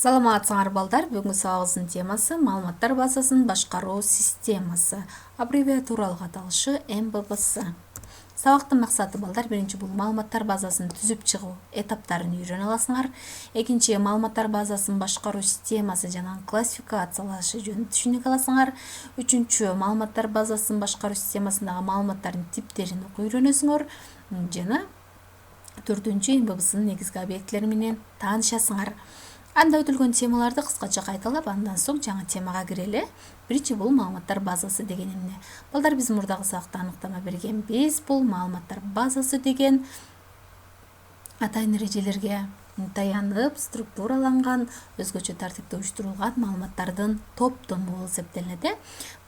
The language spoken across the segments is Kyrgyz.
Саламатсыңар балдар, бүгүнкү сабагыбыздын темасы маалыматтар базасын башкаруу системасы. Аббревиатуралык аталышы МББС. Сабактын максаты балдар, биринчи бул маалыматтар базасын түзүп чыгуу этаптарын үйрөнө аласыңар. Экинчи маалыматтар базасын башкаруу системасы жана классификациялашы жөнүндө түшүнүк аласыңар. Үчүнчү маалыматтар базасын башкаруу системасындагы маалыматтардын типтерин окуп үйрөнөсүңөр жана төртүнчү МББСнын негизги объектилери менен таанышасыңар. Анда өтүлгөн темаларды кыскача кайталап, андан соң жаңы темага кирели. Биринчи бул маалыматтар базасы деген эмне? Балдар, биз мурдагы сабакта аныктама бергенбиз. Бул маалыматтар базасы деген атайын эрежелерге таянып, структураланган, өзгөчө тартипте уюштурулган маалыматтардын топтому болуп эсептелет.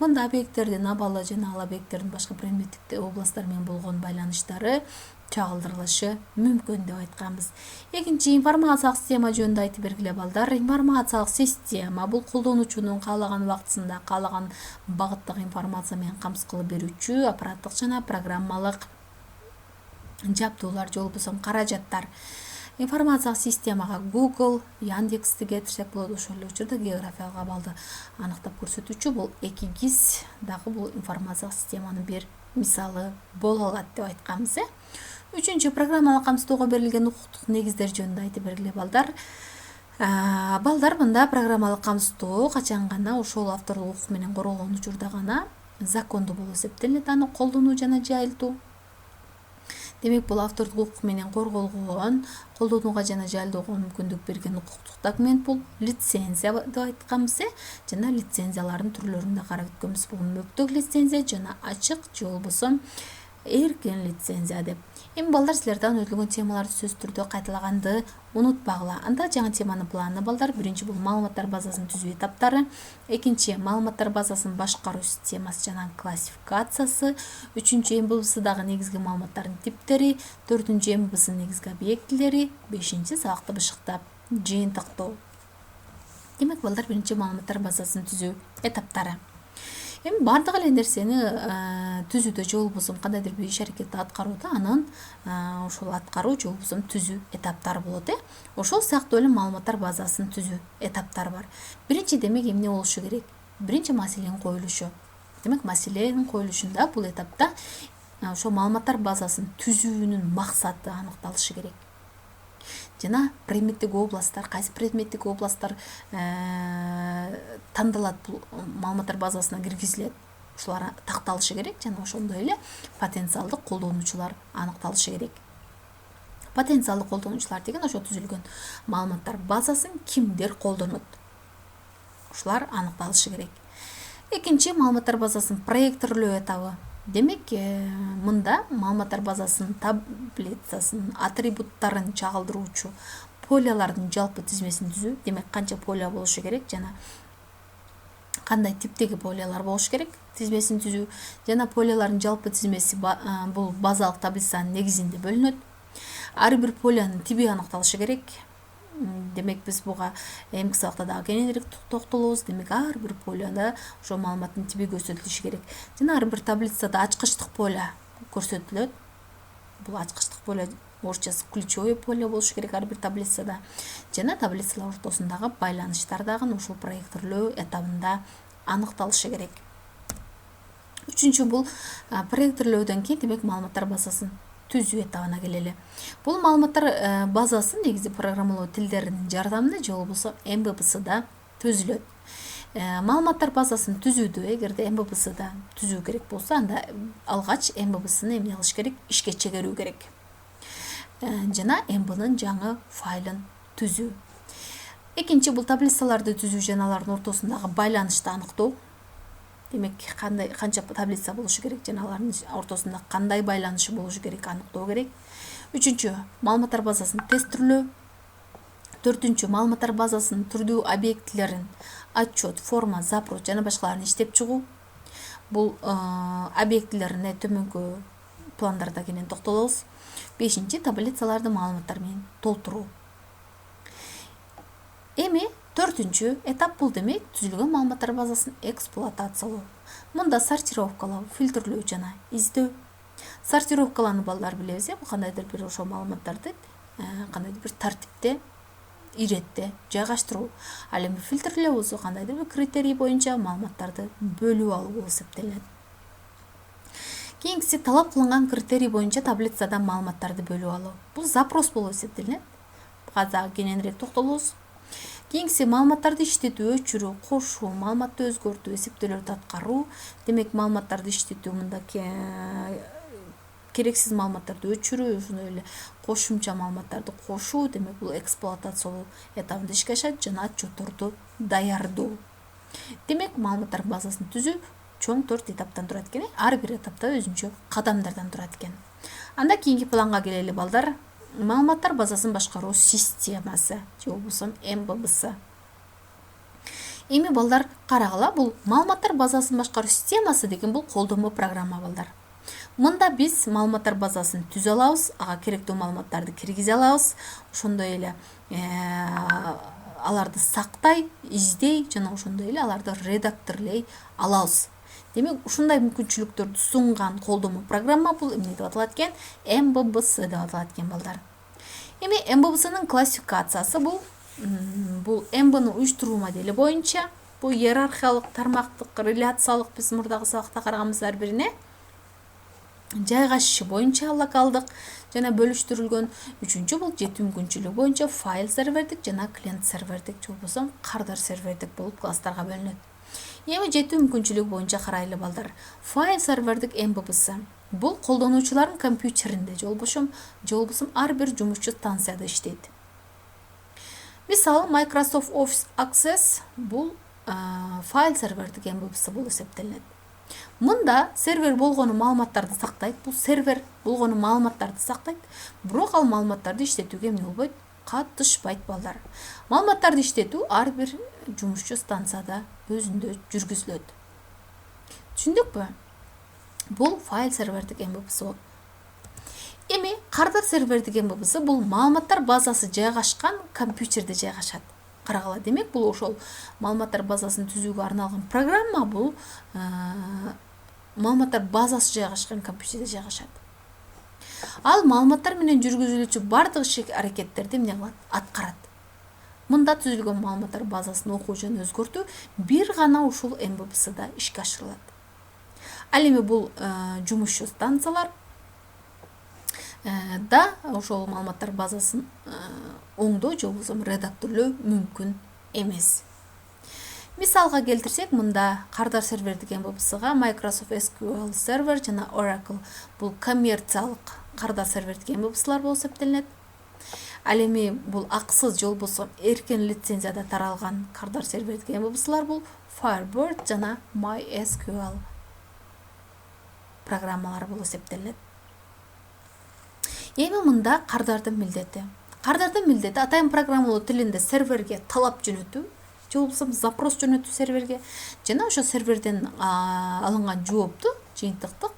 Мында объекттердин абалы жана ал объекттердин башка предметтик областтар менен болгон байланыштары чагылдырылышы мүмкүн деп айтканбыз. Экинчи информациялык система жөнүндө айтып бергиле балдар. Информациялык система бул колдонуучунун каалаган убактысында каалаган багыттагы информация менен камсыз кылып берүүчү аппараттык жана программалык жабдуулар же болбосо каражаттар. Информациялык системага Google, Яндексти кетирсек болот. Ошол эле учурда географиялык абалды аныктап көрсөтүүчү бул 2GIS дагы бул информациялык системанын бир мисалы боло алат деп айтканбыз. Үчүнчү программалык камсыздоого берилген укуктук негиздер жөнүндө айтып бергиле балдар. Балдар, мында программалык камсыздоо качан гана ошол авторлук укук менен корголгон учурда гана закондуу болуп эсептелет, аны колдонуу жана жайылтуу. Демек, бул авторлук укук менен корголгон, колдонууга жана жайылтууга мүмкүндүк берген укуктук документ бул лицензия деп айтканбыз. Жана лицензиялардын түрлөрүндө карап өткөнбүз. Бул мөктөк лицензия жана ачык же болбосо эркин лицензия деп. Эми балдар, силерден өтүлгөн темаларды сөзсүз түрдө кайталаганды унутпагыла. Анда жаңы теманын планы балдар. Биринчи бул маалыматтар базасын түзүү этаптары, экинчи маалыматтар базасын башкаруу системасы жана классификациясы, үчүнчү МББСдагы негизги маалыматтардын типтери, төртүнчү МББСнын негизги объектилери, бешинчи сабакты бышыктап жыйынтыктоо. Демек балдар, биринчи маалыматтар базасын түзүү этаптары. Эми бардык эле нерсени түзүүдө же болбосо кандайдыр бир иш аракетти аткарууда анын ошол аткаруу же болбосо түзүү этаптары болот. Ошол сыяктуу эле маалыматтар базасын түзүү этаптары бар. Биринчи демек эмне болушу керек? Биринчи маселенин коюлушу. Демек, маселенин коюлушунда бул этапта ошол маалыматтар базасын түзүүнүн максаты аныкталышы керек. Жана предметтик областтар, кайсы предметтик областтар тандалат бул маалыматтар базасына киргизилет, ушулар такталышы керек. Жана ошондой эле потенциалдык колдонуучулар аныкталышы керек. Потенциалдык колдонуучулар деген ошо түзүлгөн маалыматтар базасын кимдер колдонот, ушулар аныкталышы керек. Экинчи, маалыматтар базасын проекторлоо этабы. Демек, мында маалыматтар базасынын таблицасын, атрибуттарын чагылдыруучу полялардын жалпы тизмесин түзүү. Демек, канча поля болушу керек жана кандай типтеги полялар болуш керек тизмесин түзүү. Жана полялардын жалпы тизмеси бул базалык таблицанын негизинде бөлүнөт. Ар бир полянын тиби аныкталышы керек. Демек, биз буга эмки сабакта дагы кененирээк токтолобуз. Демек, ар бир поляда ошо маалыматтын тиби көрсөтүлүшү керек. Жана ар бир таблицада ачкычтык поля көрсөтүлөт. Бул ачкычтык поля орусчасы ключевое поле болушу керек ар бир таблицада. Жана таблицалар ортосундагы байланыштар дагы ушул проекторлоо этабында аныкталышы керек. Үчүнчү, бул проекторлоодон кийин демек маалыматтар базасын түзүү этабына келели. Бул маалыматтар базасы негизи программалоо тилдеринин жардамында же болбосо МББСда түзүлөт. Маалыматтар базасын түзүүдө эгерде МББСда түзүү керек болсо, анда алгач МББСны эмне кылыш керек? Ишке чегерүү керек. Жана МБнын жаңы файлын түзүү. Экинчи, бул таблицаларды түзүү жана алардын ортосундагы байланышты аныктоо. Демек, канча таблица болушу керек жана алардын ортосунда кандай байланышы болушу керек аныктоо керек. Үчүнчү, маалыматтар базасын тестирлөө. Төртүнчү, маалыматтар базасынын түрдүү объектилерин отчет, форма, запрос жана башкаларын иштеп чыгуу. Бул объектилерине төмөнкү пландарда кенен токтолобуз. Бешинчи, таблицаларды маалыматтар менен толтуруу. Эми төртүнчү этап бул демек түзүлгөн маалыматтар базасын эксплуатациялоо. Мында сортировкалоо, фильтрлөө жана издөө. Сортировкаланы балдар билебиз, бул кандайдыр бир ошо маалыматтарды кандайдыр бир тартипте иретте жайгаштыруу. Ал эми фильтрлөө болсо кандайдыр бир критерий боюнча маалыматтарды бөлүп алуу болуп эсептелет. Кийинкиси талап кылынган критерий боюнча таблицадан маалыматтарды бөлүп алуу. Бул запрос болуп эсептелет. Буга дагы кененирээк токтолобуз. Кийинкиси маалыматтарды иштетүү, өчүрүү, кошуу, маалыматты өзгөртүү, эсептөөлөрдү аткаруу. Демек маалыматтарды иштетүү мында керексиз маалыматтарды өчүрүү, ошондой эле кошумча маалыматтарды кошуу, демек бул эксплуатациялоо этабында ишке ашат жана отчетторду даярдоо. Демек маалыматтар базасын түзүү чоң 4 этаптан турат экен. Ар бир этапта өзүнчө кадамдардан турат экен. Анда кийинки планга келели балдар. Маалыматтар базасын башкаруу системасы же болбосо МББС. Эми балдар карагыла, бул маалыматтар базасын башкаруу системасы деген бул колдонмо программа балдар. Мында биз маалыматтар базасын түзө алабыз, ага керектүү маалыматтарды киргизе алабыз, ошондой эле аларды сактай, издей жана ошондой эле аларды редакторлой алабыз. Демек, ушундай мүмкүнчүлүктөрдү сунган колдонмо программа бул эмне деп аталат экен? МББС деп аталат экен балдар. Эми МББСнын классификациясы бул МБны уюштуруу модели боюнча, бул иерархиялык, тармактык, реляциялык, биз мурдагы сабакта караганбыз ар бирине жайгашышы боюнча локалдык жана бөлүштүрүлгөн. Үчүнчү бул жетүү мүмкүнчүлүгү боюнча файл сервердик жана клиент сервердик же болбосо кардар сервердик болуп класстарга бөлүнөт. Эми жетүү мүмкүнчүлүгү боюнча карайлы балдар. Файл сервердик МББС бул колдонуучулардын компьютеринде же болбосо ар бир жумушчу станцияда иштейт. Мисалы Microsoft Office Access бул файл сервердик МББС болуп эсептелет. Мында сервер болгону маалыматтарды сактайт. Бул сервер болгону маалыматтарды сактайт, бирок ал маалыматтарды иштетүүгө эмне болбойт? Катышпайт балдар. Маалыматтарды иштетүү ар бир жумушчу станцияда өзүндө жүргүзүлөт. Түшүндүкпү? Бул файл сервердик МББС болот. Эми кардар сервердик МББС бул маалыматтар базасы жайгашкан компьютерде жайгашат. Карагыла, демек бул ошол маалыматтар базасын түзүүгө арналган программа бул маалыматтар базасы жайгашкан компьютерде жайгашат. Ал маалыматтар менен жүргүзүлүүчү бардык иш аракеттерди эмне кылат? Аткарат. Мында түзүлгөн маалыматтар базасын окуу жана өзгөртүү бир гана ушул МББСда ишке ашырылат. Ал эми бул жумушчу станциялар да ошол маалыматтар базасын оңдоо же болбосо редакторлоо мүмкүн эмес. Мисалга келтирсек, мында кардар сервердик МББСга Microsoft SQL Server жана Oracle бул коммерциялык кардар сервердик МББСлар болуп эсептелет. Ал эми бул акысыз же болбосо эркен лицензияда таралган кардар сервердик МББСлар бул Firebird жана MySQL программалары болуп эсептелет. Эми мында кардардын милдети. Кардардын милдети атайын программалоо тилинде серверге талап жөнөтүү же болбосо запрос жөнөтүү серверге жана ошо серверден алынган жоопту, жыйынтыкты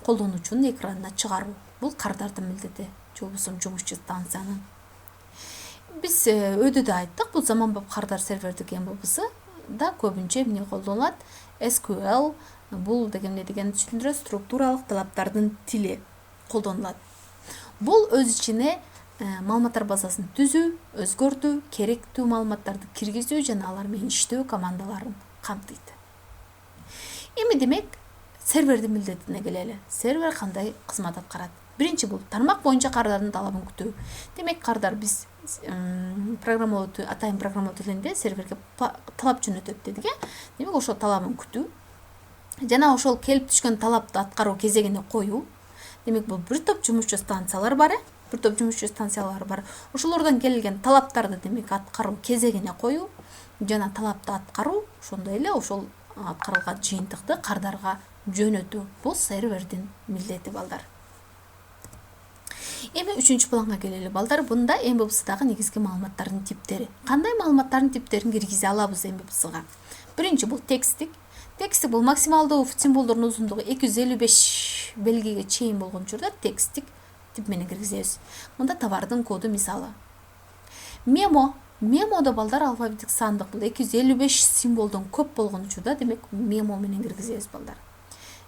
колдонуучунун экранына чыгаруу. Бул кардардын милдети же болбосо жумушчу станциянын. Биз өйдөдө айттык, бул заманбап кардар сервердик МББС да көбүнчө эмне колдонулат? SQL бул эмне дегенди түшүндүрөт? Структуралык талаптардын тили колдонулат. Бул өз ичине маалыматтар базасын түзүү, өзгөртүү, керектүү маалыматтарды киргизүү жана алар менен иштөө командаларын камтыйт. Эми демек сервердин милдетине келели. Сервер кандай кызмат аткарат? Биринчи бул тармак боюнча кардардын талабын күтүү. Демек кардар биз атайын программалоо тилинде серверге талап жөнөтөт дедик. Демек ошол талабын күтүү жана ошол келип түшкөн талапты аткаруу кезегине коюу. Демек бул бир топ жумушчу станциялар бар. Ошолордон келген талаптарды демек аткаруу кезегине коюу жана талапты аткаруу, ошондой эле ошол аткарылган жыйынтыкты кардарга жөнөтүү. Бул сервердин милдети балдар. Эми үчүнчү планга келели балдар. Бунда МББСдагы негизги маалыматтардын типтери. Кандай маалыматтардын типтерин киргизе алабыз МББСга? Биринчи бул текстик. Текстик бул максималдуу символдордун узундугу 255 белгиге чейин болгон учурда текстик тип менен киргизебиз. Мында товардын коду мисалы. Мемодо балдар алфавиттик сандык бул 255 символдон көп болгон учурда демек мемо менен киргизебиз балдар.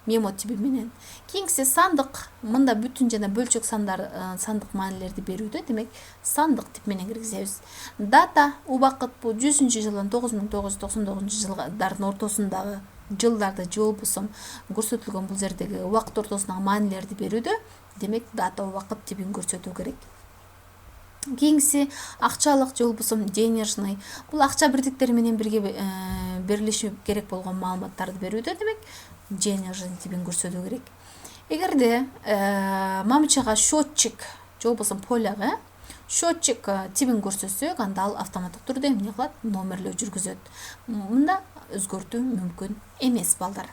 мемо тиби менен. Кийинкиси сандык. Мында бүтүн жана бөлчөк сандар сандык маанилерди берүүдө, демек сандык тип менен киргизебиз. Дата убакыт бул 100-жылдын 9999-жылдардын ортосундагы жылдарды же болбосо көрсөтүлгөн бул жердеги убакыт ортосундагы маанилерди берүүдө, демек дата убакыт тибин көрсөтүү керек. Кийинкиси акчалык же болбосо денежный. Бул акча бирдиктери менен бирге берилиши керек болгон маалыматтарды берүүдө, демек денежный тибин көрсөтүү керек. Эгерде мамычага счетчик же болбосо поляга счетчик тибин көрсөтсөк, анда ал автоматтык түрдө эмне кылат? Номерлөө жүргүзөт. Мында өзгөртүү мүмкүн эмес балдар.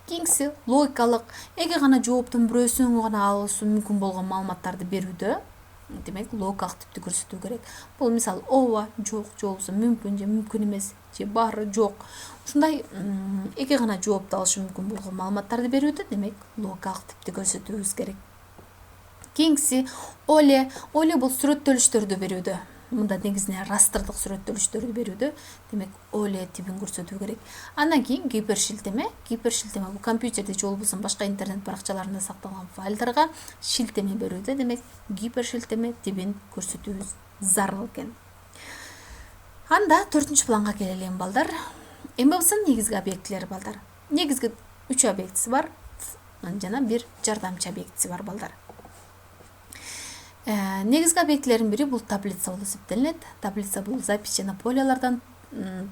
Кийинкиси логикалык. Эки гана жооптун бирөөсүн гана алышуу мүмкүн болгон маалыматтарды берүүдө, демек логикалык типти көрсөтүү керек. Бул мисалы ооба, жок, же болбосо мүмкүн же мүмкүн эмес, же баары жок. Ушундай эки гана жоопту алышы мүмкүн болгон маалыматтарды берүүдө, демек логикалык типти көрсөтүүбүз керек. Кийинкиси оле. Оле бул сүрөттөлүштөрдү берүүдө. Мында негизинен растырдык сүрөттөлүштөрдү берүүдө, демек оле тибин көрсөтүү керек. Андан кийин гипершилтеме. Гипершилтеме бул компьютерде же болбосо башка интернет баракчаларында сакталган файлдарга шилтеме берүүдө, демек гипершилтеме тибин көрсөтүүбүз зарыл экен. Анда 4-планга келели балдар. МББСынын негизги объектилери балдар. Негизги 3 объектиси бар жана бир жардамчы объектиси бар балдар. Негизги объектилердин бири бул таблица болуп эсептелинет. Таблица бул запись жана полялардан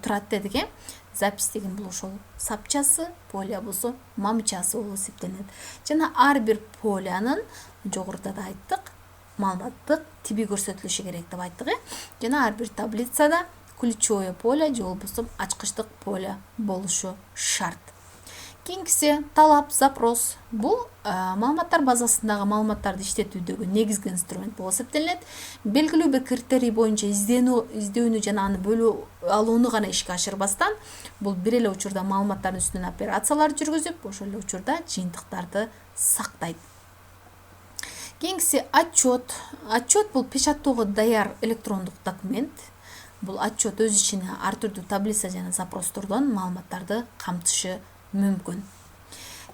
турат дедик. Запись деген бул ошол сапчасы, поля болсо мамычасы болуп эсептелинет. Жана ар бир полянын жогоруда да айттык, маалыматтык тиби көрсөтүлүшү керек деп айттык. Жана ар бир таблицада ключевое поле же болбосо ачкычтык поле болушу шарт. Кийинкиси талап, запрос. Бул маалыматтар базасындагы маалыматтарды иштетүүдөгү негизги инструмент болуп эсептелинет. Белгилүү бир критерий боюнча издөөнү жана аны бөлүп алууну гана ишке ашырбастан, бул бир эле учурда маалыматтардын үстүнөн операциялар жүргүзүп, ошол эле учурда жыйынтыктарды сактайт. Кийинкиси отчет. Отчет бул печаттоого даяр электрондук документ. Бул отчет өз ичине ар түрдүү таблица жана запростордон маалыматтарды камтышы мүмкүн.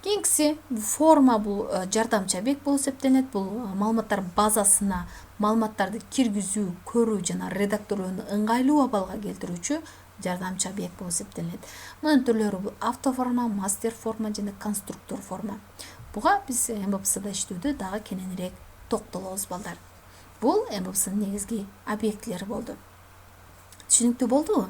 Кийинкиси форма бул жардамчы объект болуп эсептелинет. Бул маалыматтар базасына маалыматтарды киргизүү, көрүү жана редакторлоону ыңгайлуу абалга келтирүүчү жардамчы объект болуп эсептелинет. Мунун түрлөрү бул автоформа, мастер форма жана конструктор форма. Буга биз МББСда иштөөдө дагы кененирээк токтолобуз балдар. Бул МББСынын негизги объектилери болду. Түшүнүктүү болдубу?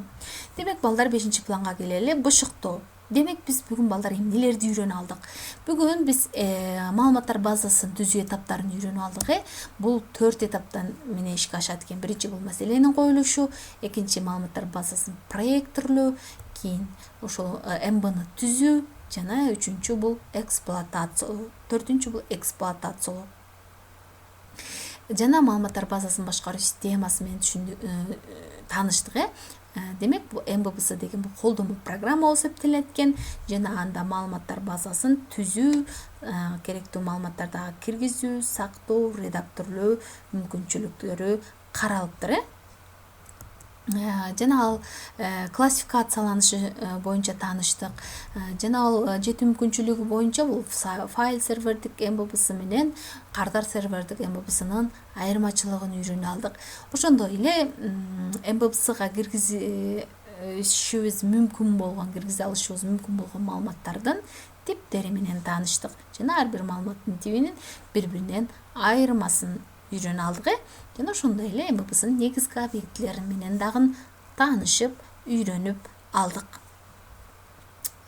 Демек балдар 5-планга келели. Бышыктоо. Демек биз бүгүн балдар эмнелерди үйрөнүп алдык? Бүгүн биз маалыматтар базасын түзүү этаптарын үйрөнүп алдык. Бул 4 этаптан менен ишке ашат экен. Биринчи бул маселенин коюлушу, экинчи маалыматтар базасын проекттөрлөө, кийин ошол МБны түзүү жана үчүнчү бул эксплуатациялоо, төртүнчү бул эксплуатациялоо. Жана маалыматтар базасын башкаруу системасы менен тааныштык. Демек бул МББС деген бул колдонмо программа болуп эсептелет экен. Жана анда маалыматтар базасын түзүү, керектүү маалыматтарды киргизүү, сактоо, редакторлоо мүмкүнчүлүктөрү каралыптыр. Жана ал классификацияланышы боюнча тааныштык. Жана ал жетүү мүмкүнчүлүгү боюнча бул файл сервердик МББС менен кардар сервердик МББСынын айырмачылыгын үйрөнүп алдык. Ошондой эле МББСга киргизишибиз мүмкүн болгон, киргизе алышыбыз мүмкүн болгон маалыматтардын типтери менен тааныштык. Жана ар бир маалыматтын тибинин бири-биринен айырмасын үйрөнүп алдык. Жана ошондой эле МББСынын негизги объектилери менен дагы таанышып, үйрөнүп алдык.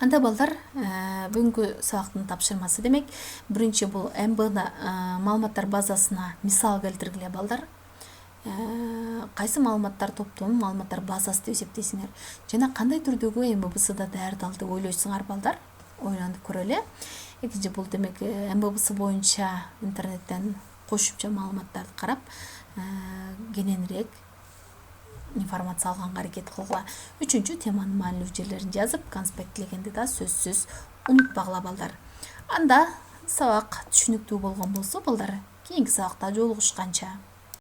Анда балдар, бүгүнкү сабактын тапшырмасы демек, биринчи бул МБда маалыматтар базасына мисал келтиргиле балдар. Кайсы маалыматтар топтомун маалыматтар базасы деп эсептейсиңер? Жана кандай түрдөгү МББСда даярдалды деп ойлойсуңар балдар? Ойлонуп көрөлү. Экинчи бул демек МББС боюнча интернеттен кошумча маалыматтарды карап, кененирээк информация алганга аракет кылгыла. Үчүнчү теманын маанилүү жерлерин жазып, конспектлегенди да сөзсүз унутпагыла балдар. Анда сабак түшүнүктүү болгон болсо балдар, кийинки сабакта жолугушканча